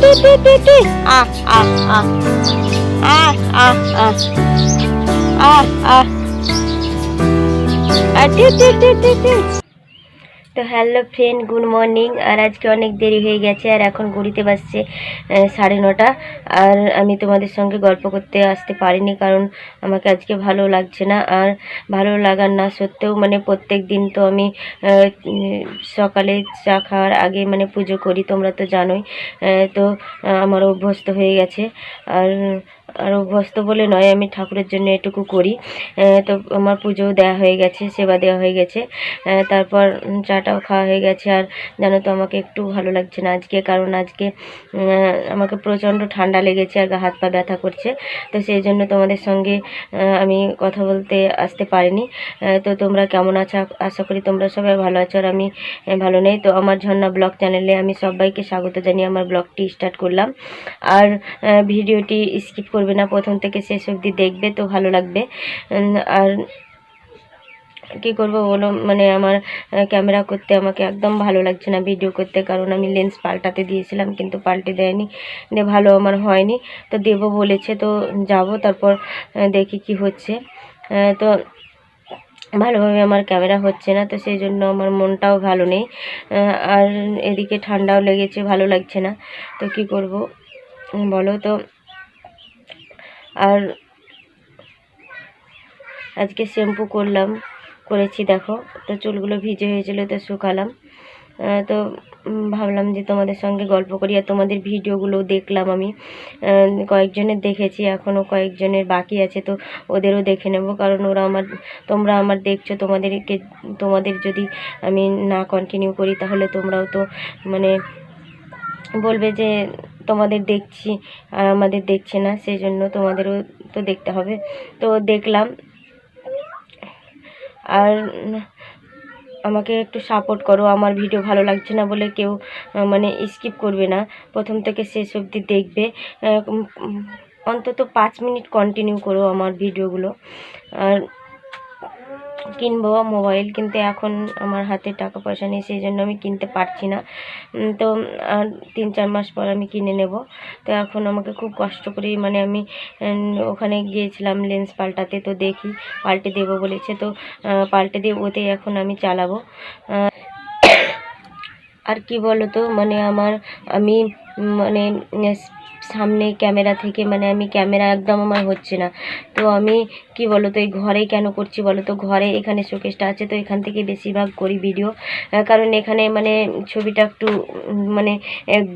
তো hello friend, good morning. আর আজকে অনেক দেরি হয়ে গেছে, আর এখন ঘড়িতে বাজছে 9:30। আর আমি তোমাদের সঙ্গে গল্প করতে আসতে পারিনি, কারণ আমাকে আজকে ভালো লাগছে না। আর ভালো লাগার না সত্ত্বেও মানে প্রত্যেক দিন তো আমি সকালে চা খাওয়ার আগে মানে পুজো করি, তোমরা তো জানোই। তো আমার অভ্যস্ত হয়ে গেছে। আর অভ্যস্ত বলে নয়, আমি ঠাকুরের জন্য এটুকু করি। তো আমার পুজোও দেওয়া হয়ে গেছে, সেবা দেওয়া হয়ে গেছে। তারপর চাটাও খাওয়া হয়ে গেছে। আর জানো তো আমাকে একটু ভালো লাগছে না আজকে, কারণ আজকে আমাকে প্রচণ্ড ঠান্ডা লেগেছে আর হাত পা ব্যথা করছে। তো সেই জন্য তোমাদের সঙ্গে আমি কথা বলতে আসতে পারিনি। তো তোমরা কেমন আছো? আশা করি তোমরা সবাই ভালো আছো, আর আমি ভালো নেই। তো আমার ঝর্ণা ব্লগ চ্যানেলে আমি সবাইকে স্বাগত জানিয়ে আমার ব্লগটি স্টার্ট করলাম। আর ভিডিওটি স্কিপ করবে না, প্রথম থেকে শেষ অবধি দেখবে, তো ভালো লাগবে। আর কী করবো বলো, মানে আমার ক্যামেরা করতে আমাকে একদম ভালো লাগছে না, ভিডিও করতে। কারণ আমি লেন্স পাল্টাতে দিয়েছিলাম, কিন্তু পাল্টে দেয়নি, ভালো আমার হয়নি। তো দেবো বলেছে, তো যাব, তারপর দেখি কি হচ্ছে। তো ভালোভাবে আমার ক্যামেরা হচ্ছে না, তো সেই জন্য আমার মনটাও ভালো নেই। আর এদিকে ঠান্ডাও লেগেছে, ভালো লাগছে না। তো কি করব বলো। তো আর আজকে শ্যাম্পু করেছি দেখো। তো চুলগুলো ভিজে হয়েছিল, তো শুকালাম। তো ভাবলাম যে তোমাদের সঙ্গে গল্প করি। আর তোমাদের ভিডিওগুলো দেখলাম আমি, কয়েকজনের দেখেছি, এখনও কয়েকজনের বাকি আছে, তো ওদেরও দেখে নেব। কারণ তোমরা আমার দেখছো, তোমাদের যদি আমি না কন্টিনিউ করি, তাহলে তোমরাও তো মানে বলবে যে তোমাদের দেখছি আর আমাদের দেখছে না, সেই জন্য তোমাদেরও তো দেখতে হবে। তো দেখলাম। আর আমাকে একটু সাপোর্ট করো। আমার ভিডিও ভালো লাগছে না বলে কেউ মানে স্কিপ করবে না, প্রথম থেকে শেষ অবধি দেখবে। অন্তত 5 মিনিট কন্টিনিউ করো আমার ভিডিওগুলো। আর কিনবো মোবাইল, কিন্তু এখন আমার হাতে টাকা পয়সা নেই, সেই জন্য আমি কিনতে পারছি না। তো আর 3-4 মাস পর আমি কিনে নেব। তো এখন আমাকে খুব কষ্ট করে মানে আমি ওখানে গিয়েছিলাম লেন্স পাল্টাতে, তো দেখি পাল্টে দেবো বলেছে, তো পাল্টে দিয়ে ওতেই এখন আমি চালাবো। আর কি বলো তো, মানে আমি মানে সামনে ক্যামেরা থেকে মানে আমি ক্যামেরা একদম আমার হচ্ছে না। তো আমি কি বলো তো, এই ঘরেই কেন করছি বলো তো, ঘরে এখানে শোকেসটা আছে, তো এখান থেকে বেশিরভাগ করি ভিডিও। কারণ এখানে মানে ছবিটা একটু মানে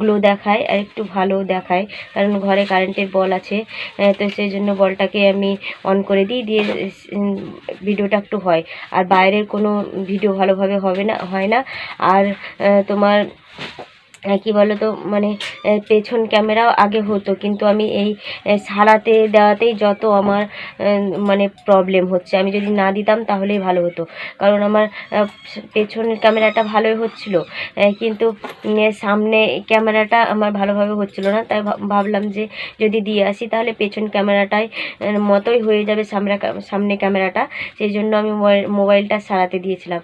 গ্লো দেখায় আর একটু ভালো দেখায়, কারণ ঘরে কারেন্টের বল আছে। তো সেই জন্য বলটাকে আমি অন করে দিই, দিয়ে ভিডিওটা একটু হয়। আর বাইরের কোনো ভিডিও ভালোভাবে হয় না। আর তোমার কি বলো তো, মানে পেছন ক্যামেরাও আগে হতো, কিন্তু আমি এই সারাতে দেওয়াতেই যত আমার মানে প্রবলেম হচ্ছে। আমি যদি না দিতাম তাহলেই ভালো হতো, কারণ আমার পেছনের ক্যামেরাটা ভালোই হচ্ছিল, কিন্তু সামনে ক্যামেরাটা আমার ভালোভাবে হচ্ছিল না। তাই ভাবলাম যে যদি দিয়ে আসি তাহলে পেছন ক্যামেরাটাই মতোই হয়ে যাবে সামনে ক্যামেরাটা। সেই জন্য আমি মোবাইলটা সারাতে দিয়েছিলাম।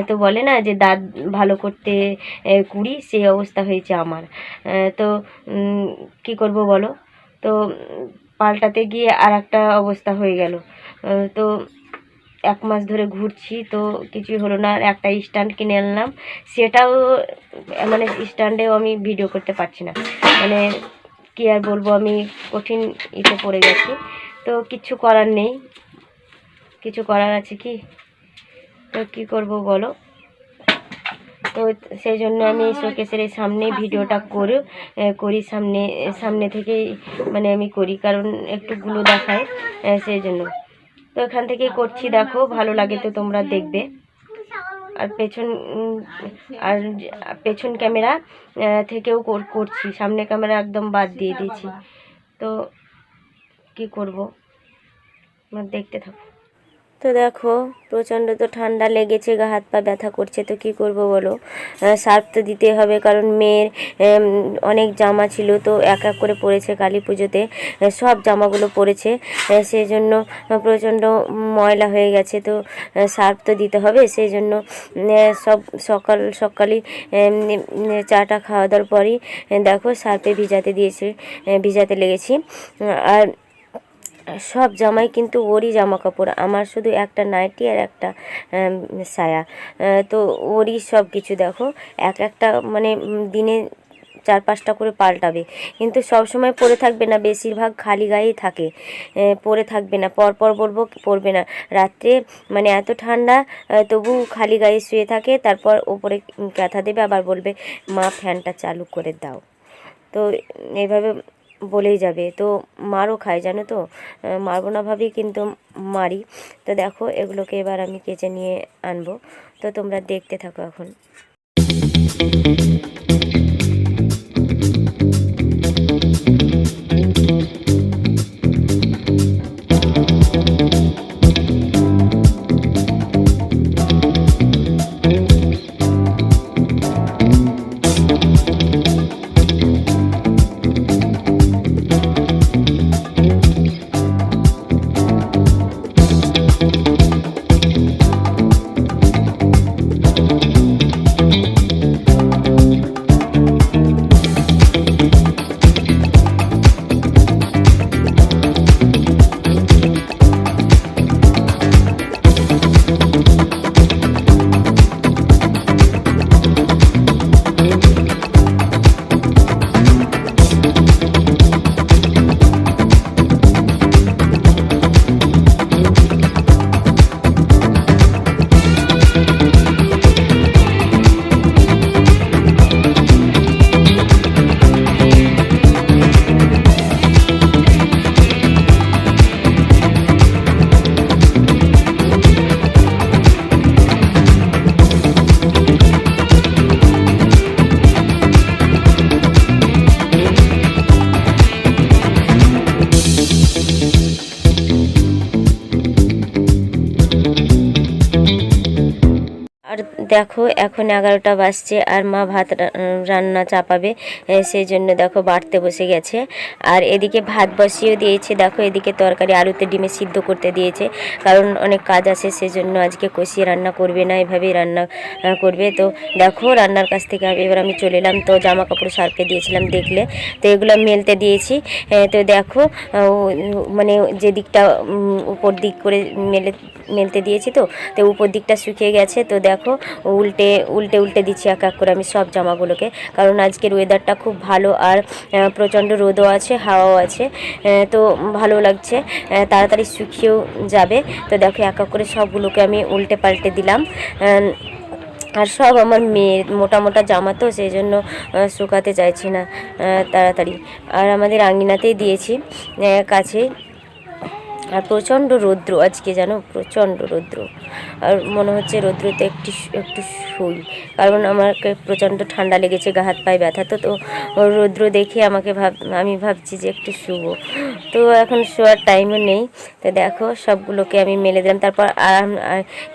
তো বলে না যে দাঁত ভালো করতে কুড়ি, সেই অবস্থা হয়েছে আমার। তো কি করব বলো। তো পাল্টাতে গিয়ে আর একটা অবস্থা হয়ে গেল। তো 1 মাস ধরে ঘুরছি, তো কিছুই হলো না। আর একটা স্ট্যান্ড কিনে আনলাম, সেটাও মানে স্ট্যান্ডেও আমি ভিডিও করতে পারছি না। মানে কি আর বলবো, আমি কঠিন ইতে পড়ে গেছি। তো কিছু করার নেই, কিছু করার আছে কি? তো কী করব বলো। তো সেই জন্য আমি শোকেসের সামনে ভিডিওটা করি, সামনে থেকেই মানে আমি করি, কারণ একটু গুলো দেখায়, সেই জন্য। তো এখান থেকেই করছি, দেখো ভালো লাগে তো তোমরা দেখবে। আর পেছন ক্যামেরা থেকেও করছি, সামনে ক্যামেরা একদম বাদ দিয়ে দিয়েছি। তো কি করব, দেখতে থাকো। তো দেখো প্রচণ্ড তো ঠান্ডা লেগেছে, গা হাত পা ব্যথা করছে, তো কি করব বলো। সার্ফ তো দিতে হবে, কারণ মেয়ের অনেক জামা ছিল তো এক এক করে পড়েছে কালী পুজোতে, সব জামাগুলো পড়েছে, সেই জন্য প্রচণ্ড ময়লা হয়ে গেছে, তো সার্ফ তো দিতে হবে। সেই জন্য সব সকালই চাটা খাওয়া দাওয়ার পরই দেখো সার্ফে ভিজাতে লেগেছি। আর সব জামাই কিন্তু ওরই জামা কাপড়, আমার শুধু একটা নাইটি আর একটা সায়া, তো ওরই সব কিছু। দেখো একটা মানে দিনে 4-5টা করে পাল্টাবে, কিন্তু সব সময় পরে থাকবে না, বেশিরভাগ খালি গায়েই থাকে, পরে থাকবে না, পরপর বলবো পরবে না। রাত্রে মানে এত ঠান্ডা তবু খালি গায়ে শুয়ে থাকে, তারপর ওপরে কাঁথা দেবে, আবার বলবে মা ফ্যানটা চালু করে দাও। তো এইভাবে বলেই যাবে, তো মারও খায় জানো তো, মারবো না ভাবেই কিন্তু মারি। তো দেখো এগুলোকে এবার আমি কেচে নিয়ে আনবো, তো তোমরা দেখতে থাকো এখন। আর দেখো এখন 11টা বাজছে, আর মা ভাত রান্না চাপাবে, সেই জন্য দেখো বাড়তে বসে গেছে। আর এদিকে ভাত বসিয়েও দিয়েছে, দেখো এদিকে তরকারি আলুতে ডিমে সিদ্ধ করতে দিয়েছে, কারণ অনেক কাজ আছে, সেজন্য আজকে কষিয়ে রান্না করবে না, এভাবেই রান্না করবে। তো দেখো রান্নার কাছ থেকে এবার আমি চলে এলাম, তো জামা কাপড় সারতে দিয়েছিলাম দেখলে, তো এগুলো মেলতে দিয়েছি। তো দেখো মানে যে দিকটা উপর দিক করে মেলতে দিয়েছি, তো উপর দিকটা শুকিয়ে গেছে। তো দেখো উল্টে দিচ্ছি এক এক করে আমি সব জামাগুলোকে, কারণ আজকের ওয়েদারটা খুব ভালো, আর প্রচণ্ড রোদও আছে, হাওয়াও আছে, তো ভালো লাগছে, তাড়াতাড়ি শুকিয়েও যাবে। তো দেখো এক এক করে সবগুলোকে আমি উল্টে পাল্টে দিলাম। আর সব আমার মেয়ের মোটা মোটা জামা, তো সেই জন্য শুকাতে চাইছি না তাড়াতাড়ি। আর আমাদের আঙিনাতেই দিয়েছি কাছে। আর প্রচণ্ড রৌদ্র আজকে, জানো প্রচণ্ড রৌদ্র, আর মনে হচ্ছে রৌদ্রতে একটু শুই, কারণ আমাকে প্রচণ্ড ঠান্ডা লেগেছে, গা হাত পায়ে ব্যথা, তো রৌদ্র দেখে আমি ভাবছি যে একটু শুবো, তো এখন শোয়ার টাইমও নেই। তো দেখো সবগুলোকে আমি মেলে দিলাম, তারপর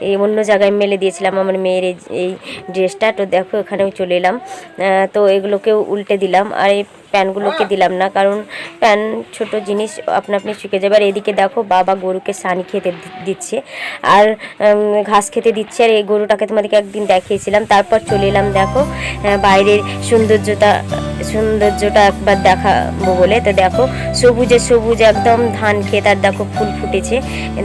এই অন্য জায়গায় মেলে দিয়েছিলাম আমার মেয়ের এই ড্রেসটা, তো দেখো এখানেও চলে এলাম, তো এগুলোকেও উল্টে দিলাম। আর এই প্যানগুলোকে দিলাম না, কারণ প্যান ছোট জিনিস আপনা আপনি শুকে যাবে। আর এদিকে দেখো বাবা গরুকে সানি খেতে দিচ্ছে, আর ঘাস খেতে দিচ্ছে, আর এই গরুটাকে তোমাদেরকে একদিন দেখিয়েছিলাম। তারপর চলে এলাম দেখো বাইরের সৌন্দর্যটা একবার দেখাবো বলে। তো দেখো সবুজ একদম ধান ক্ষেত, আর দেখো ফুল ফুটেছে,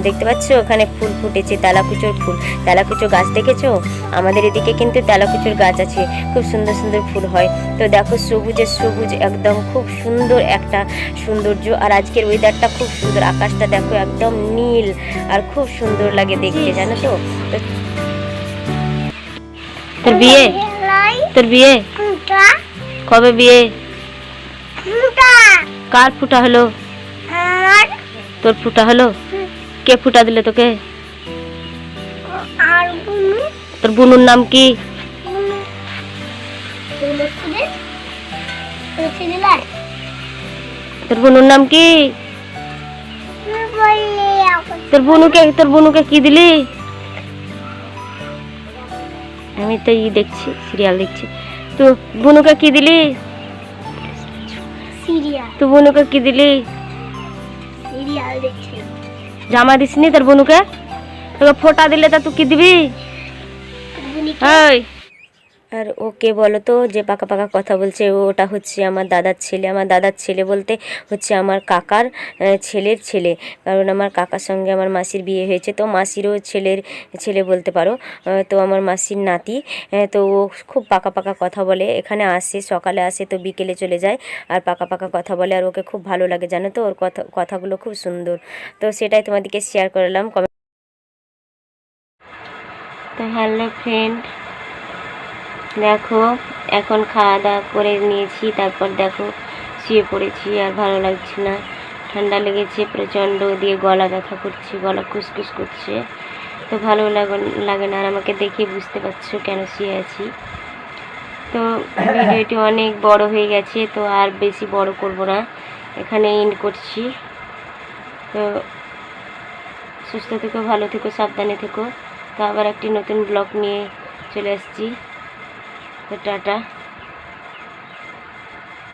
দেখতে পাচ্ছ ওখানে ফুল ফুটেছে, তেলাকুচোর ফুল। তেলাকুচো গাছ দেখেছো? আমাদের এদিকে কিন্তু তেলাকুচোর গাছ আছে, খুব সুন্দর সুন্দর ফুল হয়। তো দেখো সবুজ একদম খুব সুন্দর একটা সৌন্দর্য। আর আজকের ওয়েদারটা খুব সুন্দর, আকাশটা দেখো একদম নীল, আর খুব সুন্দর লাগে দেখতে, জানো তো। তোর বিয়ে কবে? বিয়ে কার ফুটা হলো? তোর ফুটা হলো? কে ফুটা দিলে তোকে? তোর বুনুর নাম কি? তোর বুনুর নাম কি? তোর বুনুকে কি দিলি? আমি তো দেখছি, সিরিয়াল দেখছি। তো বুনুকে কি দিলি? তুই বুনুকে কি দিলি? জামা দিসনি তোর বুনুকে? তোকে ফোঁটা দিলে তা তুই কি দিবি? আর ওকে বলো তো যে পাকা পাকা কথা বলছে, ওটা হচ্ছে আমার দাদার ছেলে। আমার দাদার ছেলে বলতে হচ্ছে আমার কাকার ছেলের ছেলে, কারণ আমার কাকার সঙ্গে আমার মাসির বিয়ে হয়েছে, তো মাসিরও ছেলের ছেলে বলতে পারো। তো আমার মাসির নাতি। তো ও খুব পাকা পাকা কথা বলে, এখানে আসে, সকালে আসে তো বিকেলে চলে যায়, আর পাকা পাকা কথা বলে, আর ওকে খুব ভালো লাগে জানো তো, ওর কথাগুলো খুব সুন্দর। তো সেটাই তোমাদেরকে শেয়ার করলাম। তো হ্যালো ফ্রেন্ড, দেখো এখন খাওয়া দাওয়া করে নিয়েছি, তারপর দেখো শুয়ে পড়েছি, আর ভালো লাগছে না, ঠান্ডা লেগেছে প্রচণ্ড, দিয়ে গলা ব্যথা করছে, গলা কুসকুস করছে, তো ভালো লাগে না। আর আমাকে দেখে বুঝতে পারছো কেন শুয়ে আছি। তো ভিডিওটি অনেক বড় হয়ে গেছে, তো আর বেশি বড় করব না, এখানে এন্ড করছি। তো সুস্থ থেকো, ভালো থেকো, সাবধানে থেকো। তো আবার একটি নতুন ব্লগ নিয়ে চলে আসছি। তো টাটা।